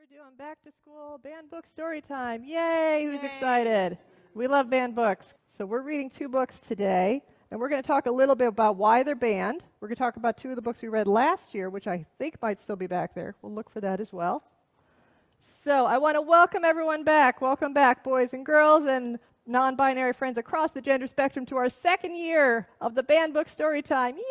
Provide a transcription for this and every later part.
doing back to school banned book story time. Yay! Who's excited? We love banned books. So we're reading two books today, and we're going to talk a little bit about why they're banned. We're going to talk about two of the books we read last year, which I think might still be back there. We'll look for that as well. So I want to welcome everyone back. Welcome back, boys and girls and non-binary friends across the gender spectrum, to our second year of the banned book story time. Yay!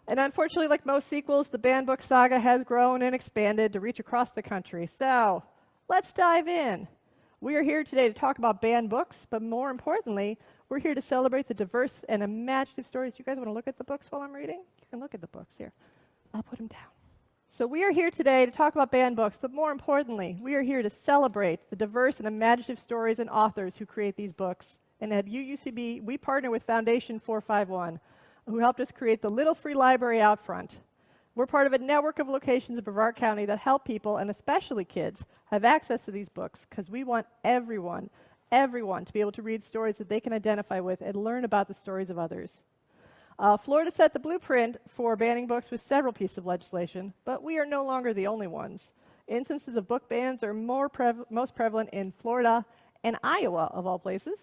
And unfortunately, like most sequels, the banned book saga has grown and expanded to reach across the country. So let's dive in. We are here today to talk about banned books, but more importantly, we're here to celebrate the diverse and imaginative stories. You guys want to look at the books while I'm reading? You can look at the books here. I'll put them down. So we are here today to talk about banned books, but more importantly, we are here to celebrate the diverse and imaginative stories and authors who create these books. And at UUCB, we partner with Foundation 451, who helped us create the Little Free Library out front. We're part of a network of locations in Brevard County that help people, and especially kids, have access to these books, because we want everyone to be able to read stories that they can identify with and learn about the stories of others. Florida set the blueprint for banning books with several pieces of legislation, but we are no longer the only ones. Instances of book bans are most prevalent in Florida and Iowa, of all places.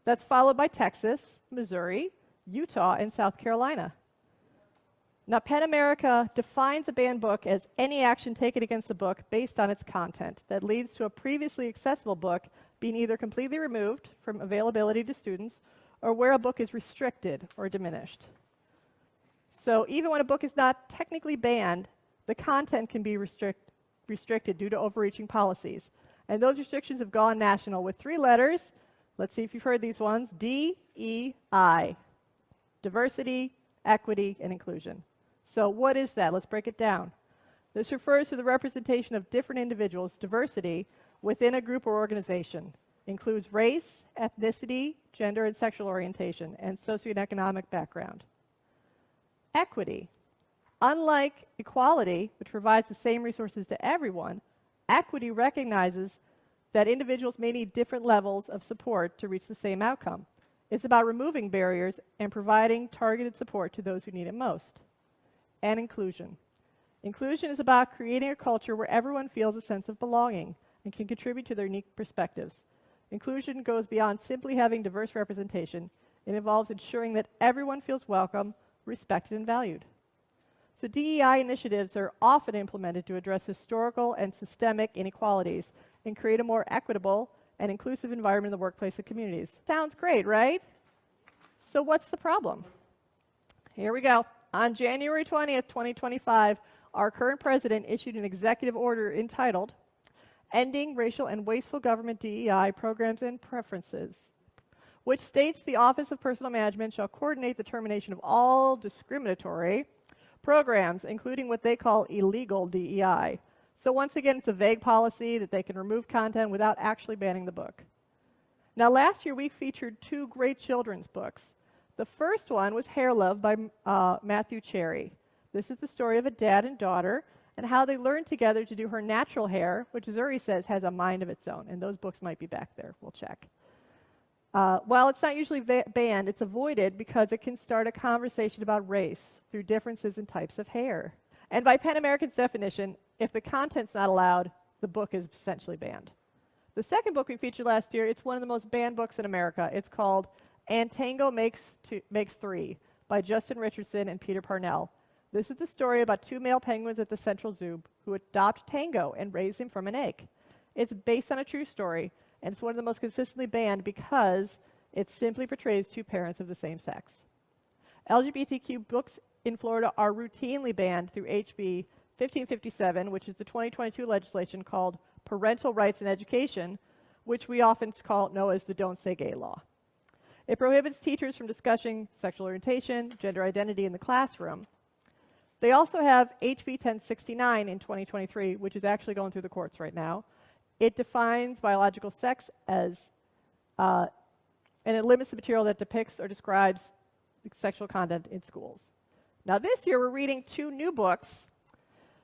That's followed by Texas, Missouri, Utah, and South Carolina. Now, PEN America defines a banned book as any action taken against a book based on its content that leads to a previously accessible book being either completely removed from availability to students or where a book is restricted or diminished. So even when a book is not technically banned, the content can be restricted due to overreaching policies. And those restrictions have gone national with three letters. Let's see if you've heard these ones. DEI. Diversity, equity, and inclusion. So what is that? Let's break it down. This refers to the representation of different individuals, diversity, within a group or organization. Includes race, ethnicity, gender and sexual orientation, and socioeconomic background. Equity. Unlike equality, which provides the same resources to everyone, equity recognizes that individuals may need different levels of support to reach the same outcome. It's about removing barriers and providing targeted support to those who need it most. And inclusion. Inclusion is about creating a culture where everyone feels a sense of belonging and can contribute to their unique perspectives. Inclusion goes beyond simply having diverse representation. It involves ensuring that everyone feels welcome, respected, and valued. So DEI initiatives are often implemented to address historical and systemic inequalities and create a more equitable and inclusive environment in the workplace and communities. Sounds great, right? So what's the problem? Here we go. On January 20th, 2025, our current president issued an executive order entitled Ending Racial and Wasteful Government DEI Programs and Preferences, which states the Office of Personnel Management shall coordinate the termination of all discriminatory programs, including what they call illegal DEI. So once again, it's a vague policy that they can remove content without actually banning the book. Now, last year we featured two great children's books. The first one was Hair Love by Matthew Cherry. This is the story of a dad and daughter and how they learned together to do her natural hair, which, as Uri says, has a mind of its own. And those books might be back there. We'll check. While it's not usually banned, it's avoided because it can start a conversation about race through differences in types of hair. And by PEN American's definition, if the content's not allowed, the book is essentially banned. The second book we featured last year, it's one of the most banned books in America. It's called And Tango Makes Three by Justin Richardson and Peter Parnell. This is the story about two male penguins at the Central Zoo who adopt Tango and raise him from an egg. It's based on a true story, and it's one of the most consistently banned because it simply portrays two parents of the same sex. LGBTQ books in Florida are routinely banned through HB 1557, which is the 2022 legislation called Parental Rights in Education, which we often know as the Don't Say Gay law. It prohibits teachers from discussing sexual orientation, gender identity in the classroom. They also have HB 1069 in 2023, which is actually going through the courts right now. It defines biological sex as, and it limits the material that depicts or describes sexual content in schools. Now this year we're reading two new books.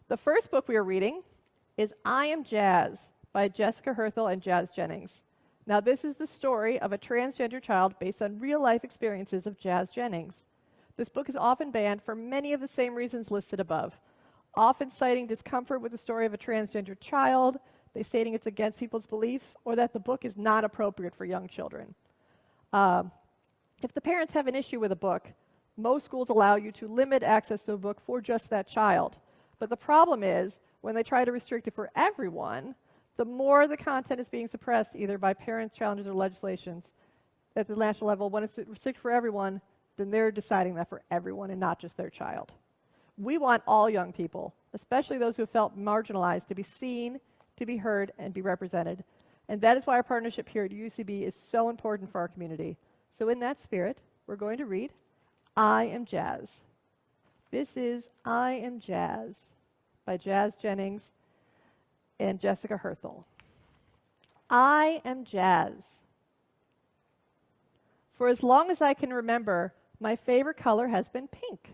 The first book we are reading is I Am Jazz by Jessica Herthel and Jazz Jennings. Now this is the story of a transgender child based on real-life experiences of Jazz Jennings. This book is often banned for many of the same reasons listed above. often citing discomfort with the story of a transgender child. They stating it's against people's belief or that the book is not appropriate for young children. If the parents have an issue with a book, most schools allow you to limit access to a book for just that child. But the problem is, when they try to restrict it for everyone, the more the content is being suppressed, either by parents' challenges or legislations at the national level. When it's restricted for everyone, then they're deciding that for everyone and not just their child. We want all young people, especially those who have felt marginalized, to be seen, to be heard, and be represented. And that is why our partnership here at UCB is so important for our community. So in that spirit, we're going to read I Am Jazz. This is I Am Jazz by Jazz Jennings and Jessica Herthel. I am Jazz. For as long as I can remember, my favorite color has been pink.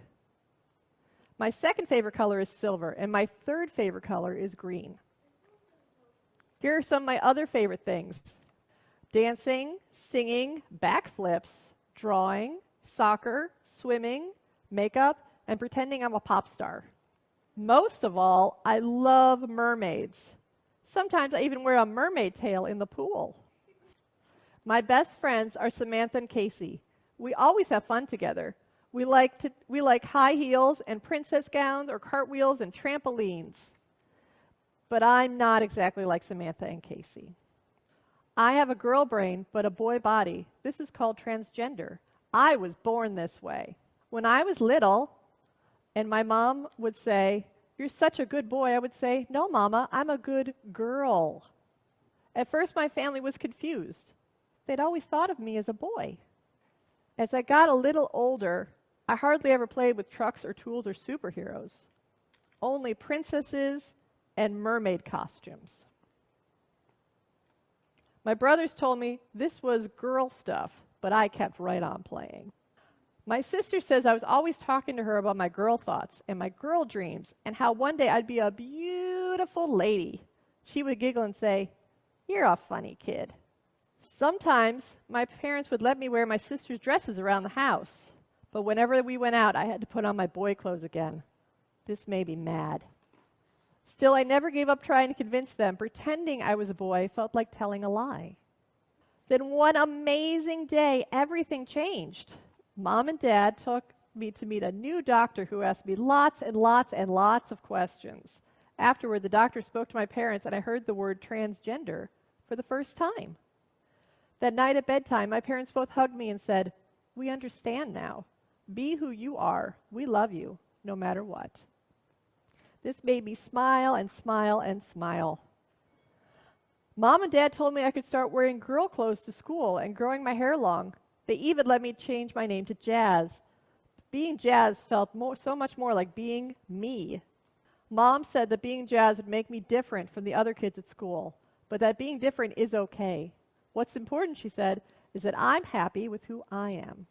My second favorite color is silver, and my third favorite color is green. Here are some of my other favorite things: dancing, singing, backflips, drawing, soccer, swimming, makeup, and pretending I'm a pop star. Most of all, I love mermaids. Sometimes I even wear a mermaid tail in the pool. My best friends are Samantha and Casey. We always have fun together. We like high heels and princess gowns or cartwheels and trampolines. But I'm not exactly like Samantha and Casey. I have a girl brain, but a boy body. This is called transgender. I was born this way. When I was little, and my mom would say, "You're such a good boy," I would say, "No, Mama, I'm a good girl." At first, my family was confused. They'd always thought of me as a boy. As I got a little older, I hardly ever played with trucks or tools or superheroes. Only princesses and mermaid costumes. My brothers told me this was girl stuff, but I kept right on playing. My sister says I was always talking to her about my girl thoughts and my girl dreams and how one day I'd be a beautiful lady. She would giggle and say, "You're a funny kid." Sometimes my parents would let me wear my sister's dresses around the house, but whenever we went out, I had to put on my boy clothes again. This made me mad. Still, I never gave up trying to convince them. Pretending I was a boy felt like telling a lie. Then one amazing day, everything changed. Mom and Dad took me to meet a new doctor who asked me lots and lots and lots of questions. Afterward, the doctor spoke to my parents, and I heard the word transgender for the first time. That night at bedtime, my parents both hugged me and said, "We understand now. Be who you are. We love you, no matter what." This made me smile and smile and smile. Mom and Dad told me I could start wearing girl clothes to school and growing my hair long. They even let me change my name to Jazz. Being Jazz felt so much more like being me. Mom said that being Jazz would make me different from the other kids at school, but that being different is okay. What's important, she said, is that I'm happy with who I am.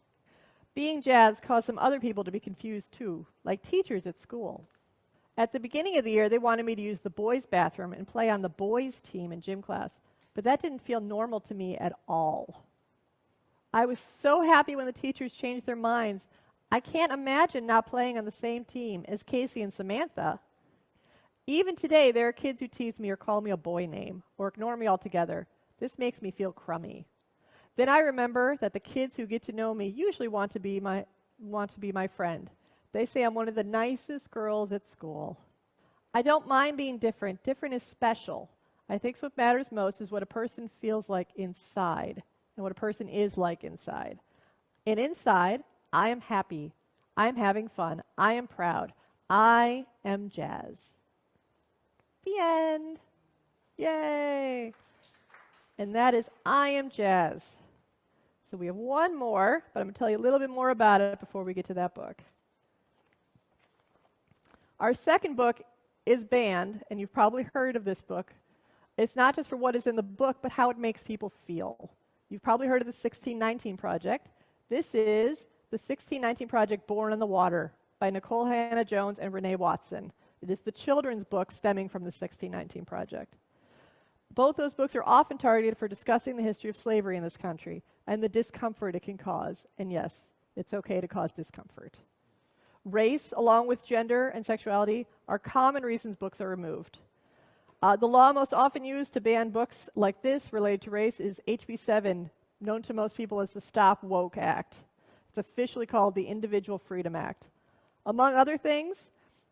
Being Jazz caused some other people to be confused too, like teachers at school. At the beginning of the year, they wanted me to use the boys' bathroom and play on the boys' team in gym class, but that didn't feel normal to me at all. I was so happy when the teachers changed their minds. I can't imagine not playing on the same team as Casey and Samantha. Even today, there are kids who tease me or call me a boy name or ignore me altogether. This makes me feel crummy. Then I remember that the kids who get to know me usually want to be my friend. They say I'm one of the nicest girls at school. I don't mind being different. Different is special. I think what matters most is what a person feels like inside and what a person is like inside. And inside, I am happy. I am having fun. I am proud. I am Jazz. The end. Yay. And that is I Am Jazz. So we have one more, but I'm going to tell you a little bit more about it before we get to that book. Our second book is Banned, and you've probably heard of this book. It's not just for what is in the book, but how it makes people feel. You've probably heard of the 1619 Project. This is the 1619 Project Born on the Water by Nicole Hannah-Jones and Renee Watson. It is the children's book stemming from the 1619 Project. Both those books are often targeted for discussing the history of slavery in this country and the discomfort it can cause. And yes, it's okay to cause discomfort. Race, along with gender and sexuality, are common reasons books are removed. The law most often used to ban books like this related to race is HB 7, known to most people as the Stop Woke Act. It's officially called the Individual Freedom Act. Among other things,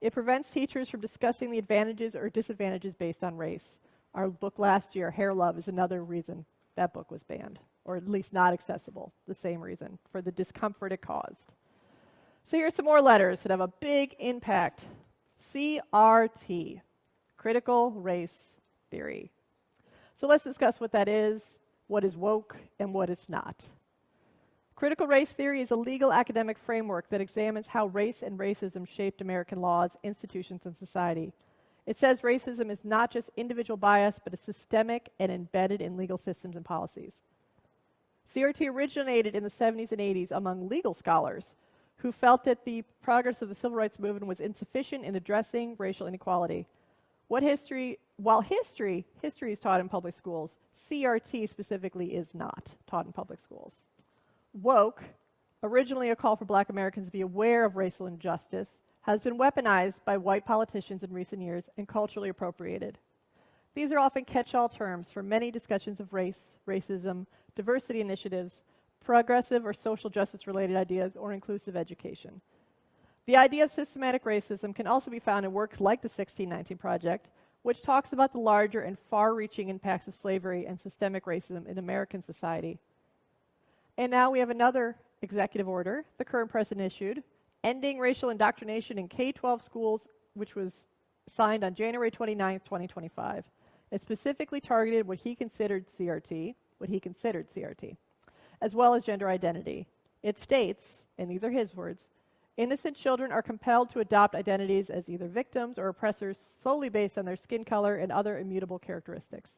it prevents teachers from discussing the advantages or disadvantages based on race. Our book last year, Hair Love, is another reason that book was banned, or at least not accessible, the same reason, for the discomfort it caused. So here's some more letters that have a big impact. CRT, critical race theory. So let's discuss what that is, what is woke, and what it's not. Critical race theory is a legal academic framework that examines how race and racism shaped American laws, institutions, and society. It says racism is not just individual bias, but is systemic and embedded in legal systems and policies. CRT originated in the 70s and 80s among legal scholars who felt that the progress of the civil rights movement was insufficient in addressing racial inequality. While history is taught in public schools, CRT specifically is not taught in public schools. Woke, originally a call for Black Americans to be aware of racial injustice, has been weaponized by white politicians in recent years and culturally appropriated. These are often catch-all terms for many discussions of race, racism, diversity initiatives, progressive or social justice-related ideas, or inclusive education. The idea of systematic racism can also be found in works like the 1619 Project, which talks about the larger and far-reaching impacts of slavery and systemic racism in American society. And now we have another executive order the current president issued, ending racial indoctrination in K-12 schools, which was signed on January 29, 2025. It specifically targeted what he considered CRT, as well as gender identity. It states, and these are his words, innocent children are compelled to adopt identities as either victims or oppressors solely based on their skin color and other immutable characteristics.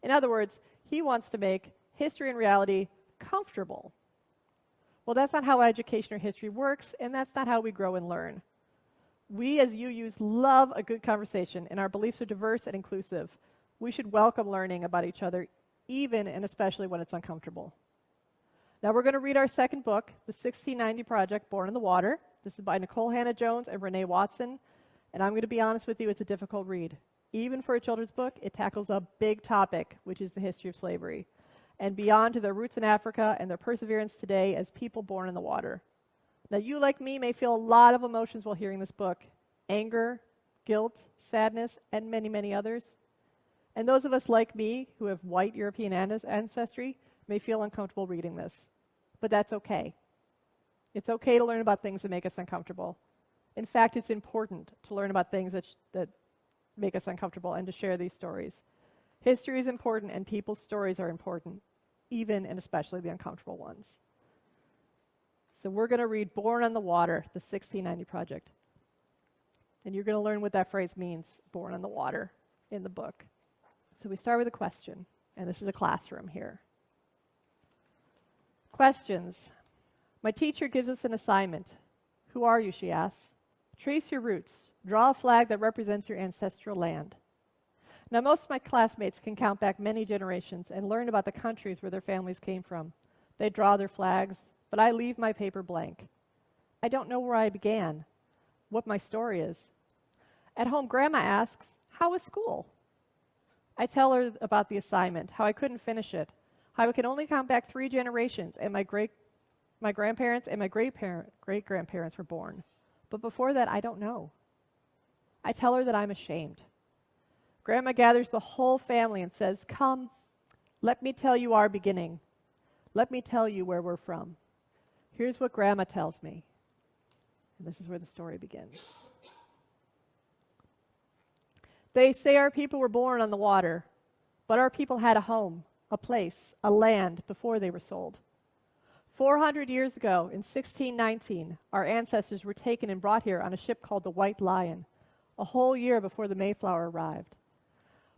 In other words, he wants to make history and reality comfortable. Well, that's not how education or history works, and that's not how we grow and learn. We as UUs love a good conversation, and our beliefs are diverse and inclusive. We should welcome learning about each other, even and especially when it's uncomfortable. Now we're going to read our second book, The 1690 Project, Born in the Water. This is by Nicole Hannah-Jones and Renee Watson, and I'm going to be honest with you, it's a difficult read. Even for a children's book, it tackles a big topic, which is the history of slavery, and beyond to their roots in Africa and their perseverance today as people born in the water. Now you, like me, may feel a lot of emotions while hearing this book: anger, guilt, sadness, and many, many others. And those of us like me who have white European ancestry may feel uncomfortable reading this. But that's okay. It's okay to learn about things that make us uncomfortable. In fact, it's important to learn about things that make us uncomfortable and to share these stories. History is important and people's stories are important, even and especially the uncomfortable ones. So we're going to read Born on the Water, the 1690 Project. And you're going to learn what that phrase means, born on the water, in the book. So we start with a question, and this is a classroom here. Questions. My teacher gives us an assignment. Who are you, she asks. Trace your roots. Draw a flag that represents your ancestral land. Now, most of my classmates can count back many generations and learn about the countries where their families came from. They draw their flags, but I leave my paper blank. I don't know where I began, what my story is. At home, Grandma asks, how was school? I tell her about the assignment, how I couldn't finish it, how I could only count back 3 generations, and my grandparents and my great-grandparents were born. But before that, I don't know. I tell her that I'm ashamed. Grandma gathers the whole family and says, come, let me tell you our beginning. Let me tell you where we're from. Here's what Grandma tells me. And this is where the story begins. They say our people were born on the water, but our people had a home, a place, a land before they were sold. 400 years ago, in 1619, our ancestors were taken and brought here on a ship called the White Lion, a whole year before the Mayflower arrived.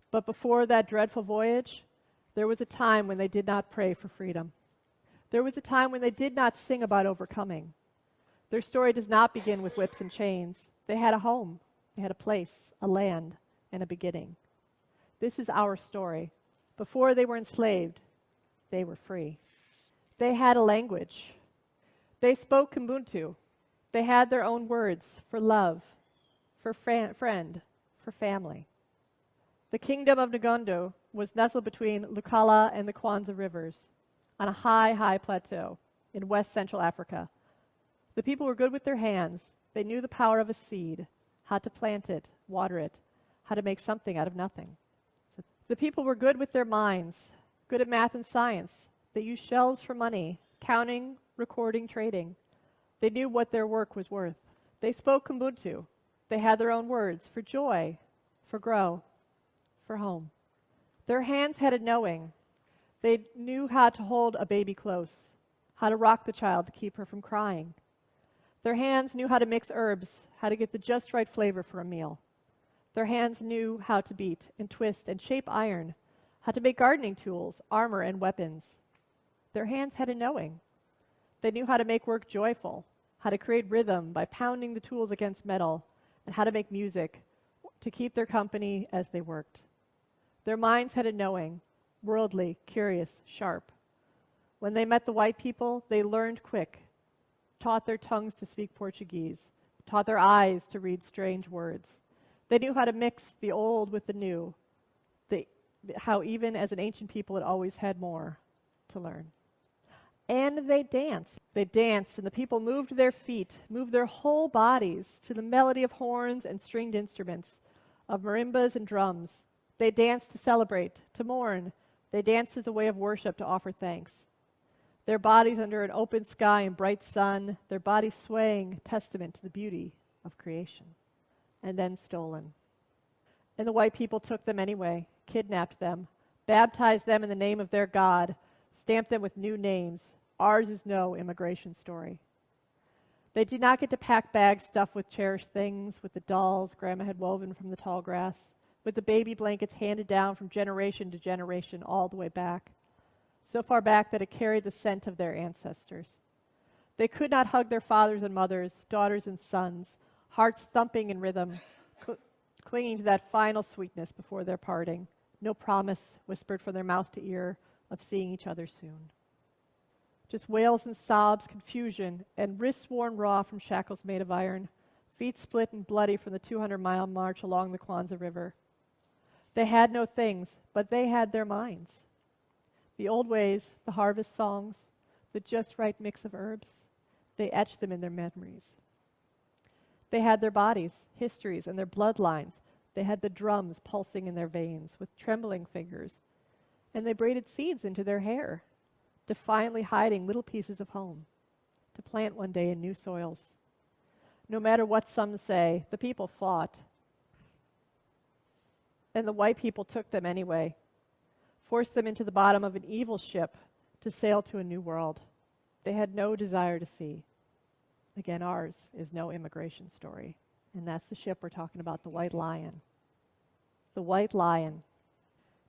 But before that dreadful voyage, there was a time when they did not pray for freedom. There was a time when they did not sing about overcoming. Their story does not begin with whips and chains. They had a home, they had a place, a land, and a beginning. This is our story. Before they were enslaved, they were free. They had a language. They spoke Ubuntu. They had their own words for love, for friend, for family. The kingdom of Ngondo was nestled between Lukala and the Kwanza rivers on a high, high plateau in west central Africa. The people were good with their hands. They knew the power of a seed, how to plant it, water it, how to make something out of nothing. The people were good with their minds, good at math and science. They used shells for money, counting, recording, trading. They knew what their work was worth. They spoke Ubuntu. They had their own words for joy, for grow, for home. Their hands had a knowing. They knew how to hold a baby close, how to rock the child to keep her from crying. Their hands knew how to mix herbs, how to get the just right flavor for a meal. Their hands knew how to beat and twist and shape iron, how to make gardening tools, armor, and weapons. Their hands had a knowing. They knew how to make work joyful, how to create rhythm by pounding the tools against metal, and how to make music to keep their company as they worked. Their minds had a knowing, worldly, curious, sharp. When they met the white people, they learned quick, taught their tongues to speak Portuguese, taught their eyes to read strange words. They knew how to mix the old with the new, how even as an ancient people it always had more to learn. And they danced. They danced, and the people moved their feet, moved their whole bodies to the melody of horns and stringed instruments, of marimbas and drums. They danced to celebrate, to mourn. They danced as a way of worship to offer thanks. Their bodies under an open sky and bright sun, their bodies swaying, testament to the beauty of creation. And then stolen. And the white people took them anyway, kidnapped them, baptized them in the name of their God, stamped them with new names. Ours is no immigration story. They did not get to pack bags stuffed with cherished things, with the dolls Grandma had woven from the tall grass, with the baby blankets handed down from generation to generation all the way back, so far back that it carried the scent of their ancestors. They could not hug their fathers and mothers, daughters and sons, hearts thumping in rhythm, clinging to that final sweetness before their parting, no promise whispered from their mouth to ear of seeing each other soon. Just wails and sobs, confusion, and wrists worn raw from shackles made of iron, feet split and bloody from the 200-mile march along the Kwanza River. They had no things, but they had their minds. The old ways, the harvest songs, the just right mix of herbs, they etched them in their memories. They had their bodies, histories, and their bloodlines. They had the drums pulsing in their veins with trembling fingers, and they braided seeds into their hair, defiantly hiding little pieces of home, to plant one day in new soils. No matter what some say, the people fought. And the white people took them anyway, forced them into the bottom of an evil ship to sail to a new world they had no desire to see. Again, ours is no immigration story. And that's the ship we're talking about, the White Lion. The White Lion.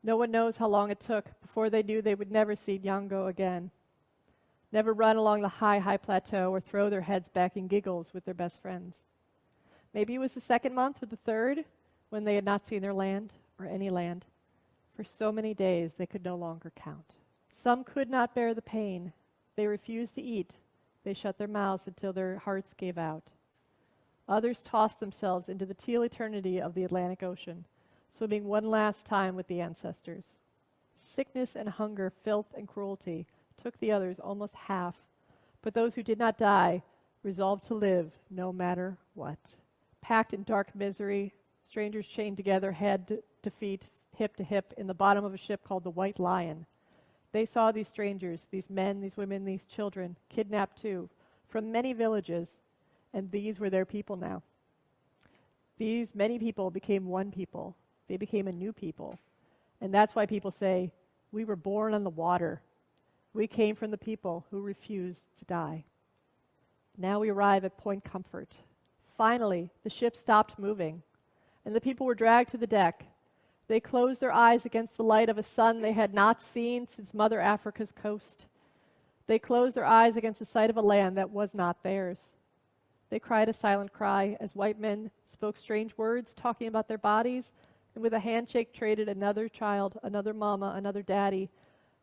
No one knows how long it took before they knew they would never see Nyango again. Never run along the high, high plateau or throw their heads back in giggles with their best friends. Maybe it was the second month or the third when they had not seen their land or any land. For so many days they could no longer count. Some could not bear the pain. They refused to eat. They shut their mouths until their hearts gave out. Others tossed themselves into the teal eternity of the Atlantic Ocean, swimming one last time with the ancestors. Sickness and hunger, filth and cruelty took the others almost half, but those who did not die resolved to live no matter what. Packed in dark misery, strangers chained together head to feet, hip to hip, in the bottom of a ship called the White Lion. They saw these strangers, these men, these women, these children, kidnapped too, from many villages, and these were their people now. These many people became one people. They became a new people. And that's why people say, we were born on the water. We came from the people who refused to die. Now we arrive at Point Comfort. Finally, the ship stopped moving, and the people were dragged to the deck. They closed their eyes against the light of a sun they had not seen since Mother Africa's coast. They closed their eyes against the sight of a land that was not theirs. They cried a silent cry as white men spoke strange words, talking about their bodies, and with a handshake traded another child, another mama, another daddy,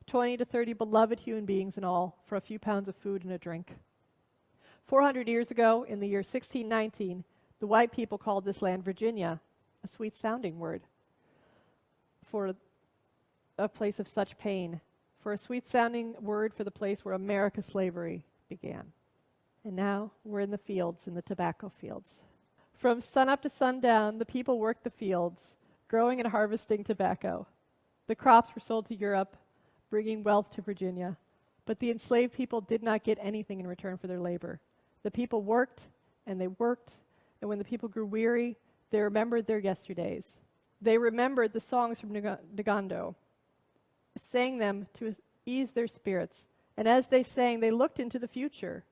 20 to 30 beloved human beings in all, for a few pounds of food and a drink. 400 years ago, in the year 1619, the white people called this land Virginia, a sweet-sounding word for a place of such pain, for a sweet-sounding word for the place where America's slavery began. And now we're in the fields, in the tobacco fields. From sunup to sundown, the people worked the fields, growing and harvesting tobacco. The crops were sold to Europe, bringing wealth to Virginia. But the enslaved people did not get anything in return for their labor. The people worked, and and when the people grew weary, they remembered their yesterdays. They remembered the songs from Nagando, sang them to ease their spirits. And as they sang, they looked into the future,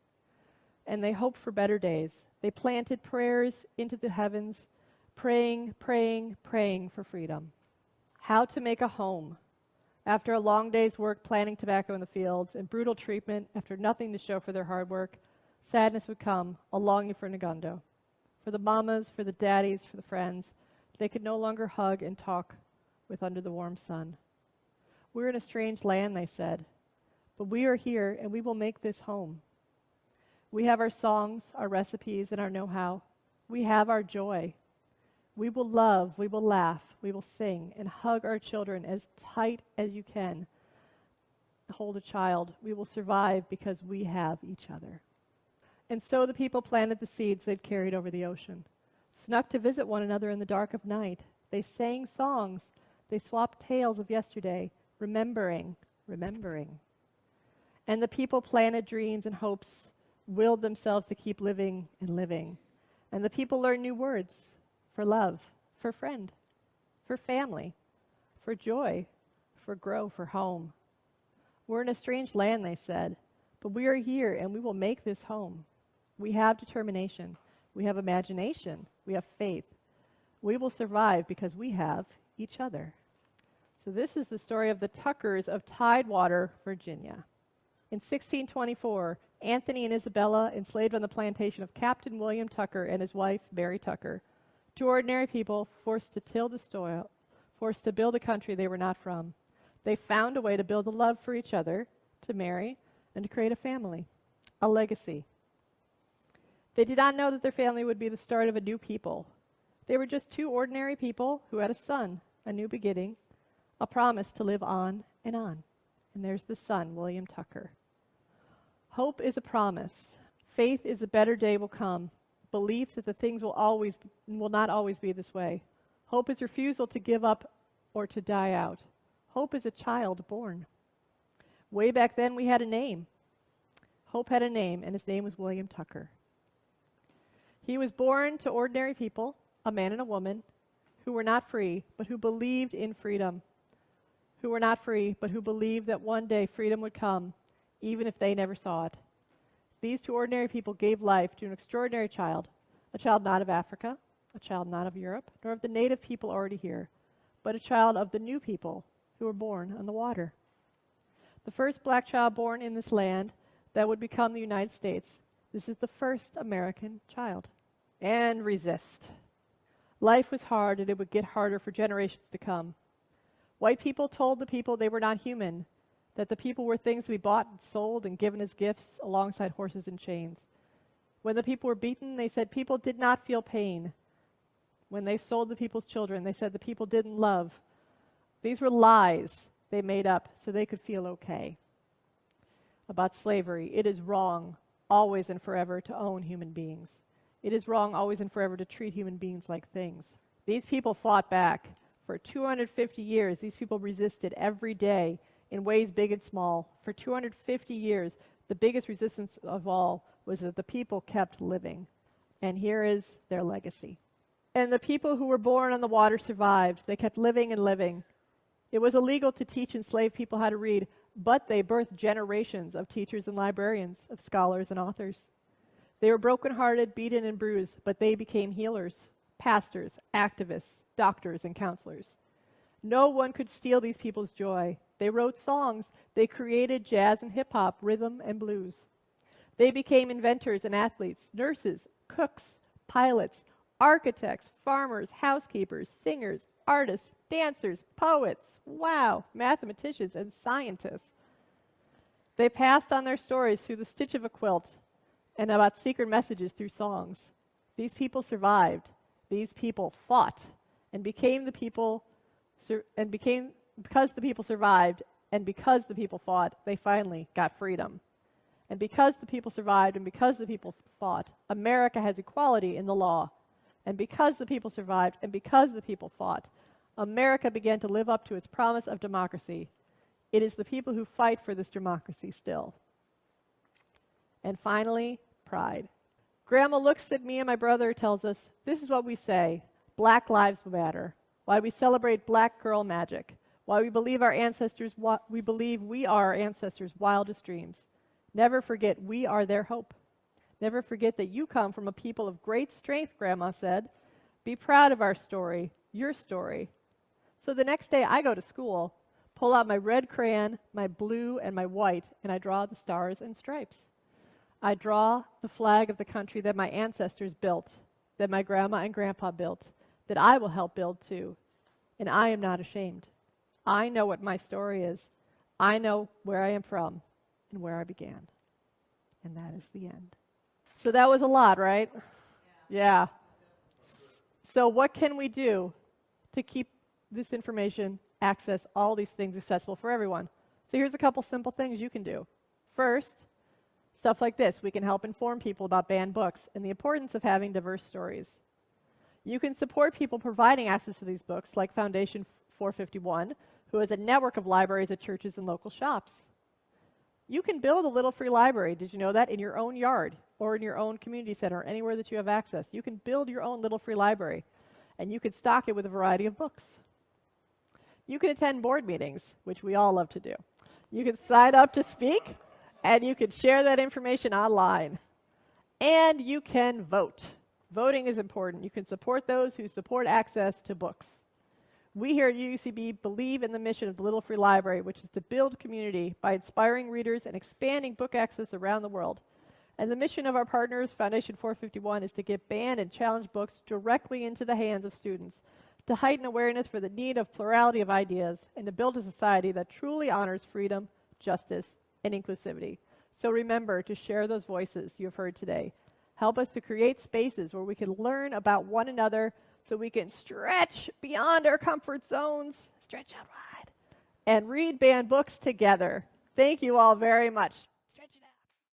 and they hoped for better days. They planted prayers into the heavens, praying, praying, praying for freedom. How to make a home. After a long day's work planting tobacco in the fields and brutal treatment, after nothing to show for their hard work, sadness would come, a longing for Nagando. For the mamas, for the daddies, for the friends, they could no longer hug and talk with under the warm sun. We're in a strange land, they said, but we are here and we will make this home. We have our songs, our recipes, and our know-how. We have our joy. We will love, we will laugh, we will sing, and hug our children as tight as you can. Hold a child. We will survive because we have each other. And so the people planted the seeds they'd carried over the ocean, snuck to visit one another in the dark of night. They sang songs. They swapped tales of yesterday, remembering. And the people planted dreams and hopes, willed themselves to keep living and living. And the people learned new words for love, for friend, for family, for joy, for grow, for home. We're in a strange land, they said, but we are here and we will make this home. We have determination. We have imagination. We have faith. We will survive because we have each other. So this is the story of the Tuckers of Tidewater, Virginia. In 1624, Anthony and Isabella, enslaved on the plantation of Captain William Tucker and his wife, Mary Tucker, two ordinary people forced to till the soil, forced to build a country they were not from. They found a way to build a love for each other, to marry, and to create a family, a legacy. They did not know that their family would be the start of a new people. They were just two ordinary people who had a son, a new beginning, a promise to live on and on. And there's the son, William Tucker. Hope is a promise. Faith is a better day will come. Belief that the things will not always be this way. Hope is refusal to give up or to die out. Hope is a child born. Way back then we had a name. Hope had a name, and his name was William Tucker. He was born to ordinary people, a man and a woman, who were not free, but who believed in freedom. Who were not free, but who believed that one day freedom would come, even if they never saw it. These two ordinary people gave life to an extraordinary child, a child not of Africa, a child not of Europe, nor of the native people already here, but a child of the new people who were born on the water. The first black child born in this land that would become the United States. This is the first American child. And resist. Life was hard, and it would get harder for generations to come. White people told the people they were not human, that the people were things to be bought and sold and given as gifts alongside horses and chains. When the people were beaten, they said people did not feel pain. When they sold the people's children, they said the people didn't love. These were lies they made up so they could feel okay. About slavery, it is wrong, always and forever, to own human beings. It is wrong, always and forever, to treat human beings like things. These people fought back. For 250 years, these people resisted every day in ways big and small. For 250 years, the biggest resistance of all was that the people kept living. And here is their legacy. And the people who were born on the water survived. They kept living and living. It was illegal to teach enslaved people how to read, but they birthed generations of teachers and librarians, of scholars and authors. They were brokenhearted, beaten, and bruised, but they became healers, pastors, activists, doctors, and counselors. No one could steal these people's joy. They wrote songs. They created jazz and hip-hop, rhythm and blues. They became inventors and athletes, nurses, cooks, pilots, architects, farmers, housekeepers, singers, artists, dancers, poets, mathematicians, and scientists. They passed on their stories through the stitch of a quilt. and about secret messages through songs. These people survived. These people fought and became the people, because the people survived and because the people fought, they finally got freedom. And because the people survived and because the people fought, America has equality in the law. And because the people survived and because the people fought, America began to live up to its promise of democracy. It is the people who fight for this democracy still. And finally, pride. Grandma looks at me and my brother, tells us, this is what we say, Black Lives Matter, why we celebrate Black girl magic, why we believe we are our ancestors' wildest dreams. Never forget we are their hope. Never forget that you come from a people of great strength, Grandma said. Be proud of our story, your story. So the next day I go to school, pull out my red crayon, my blue, and my white, and I draw the stars and stripes. I draw the flag of the country that my ancestors built, that my grandma and grandpa built, that I will help build too. And I am not ashamed. I know what my story is. I know where I am from and where I began. And that is the end. So that was a lot, right? Yeah. So what can we do to keep this information, access all these things accessible for everyone? So here's a couple simple things you can do. First, stuff like this. We can help inform people about banned books and the importance of having diverse stories. You can support people providing access to these books, like Foundation 451, who has a network of libraries at churches and local shops. You can build a little free library, did you know that, in your own yard or in your own community center, or anywhere that you have access. You can build your own little free library, and you can stock it with a variety of books. You can attend board meetings, which we all love to do. You can sign up to speak, and you can share that information online. And you can vote. Voting is important. You can support those who support access to books. We here at UCB believe in the mission of the Little Free Library, which is to build community by inspiring readers and expanding book access around the world. And the mission of our partners, Foundation 451, is to get banned and challenged books directly into the hands of students, to heighten awareness for the need of plurality of ideas, and to build a society that truly honors freedom, justice, and inclusivity. So remember to share those voices you have heard today. Help us to create spaces where we can learn about one another so we can stretch beyond our comfort zones, stretch out wide, and read banned books together. Thank you all very much.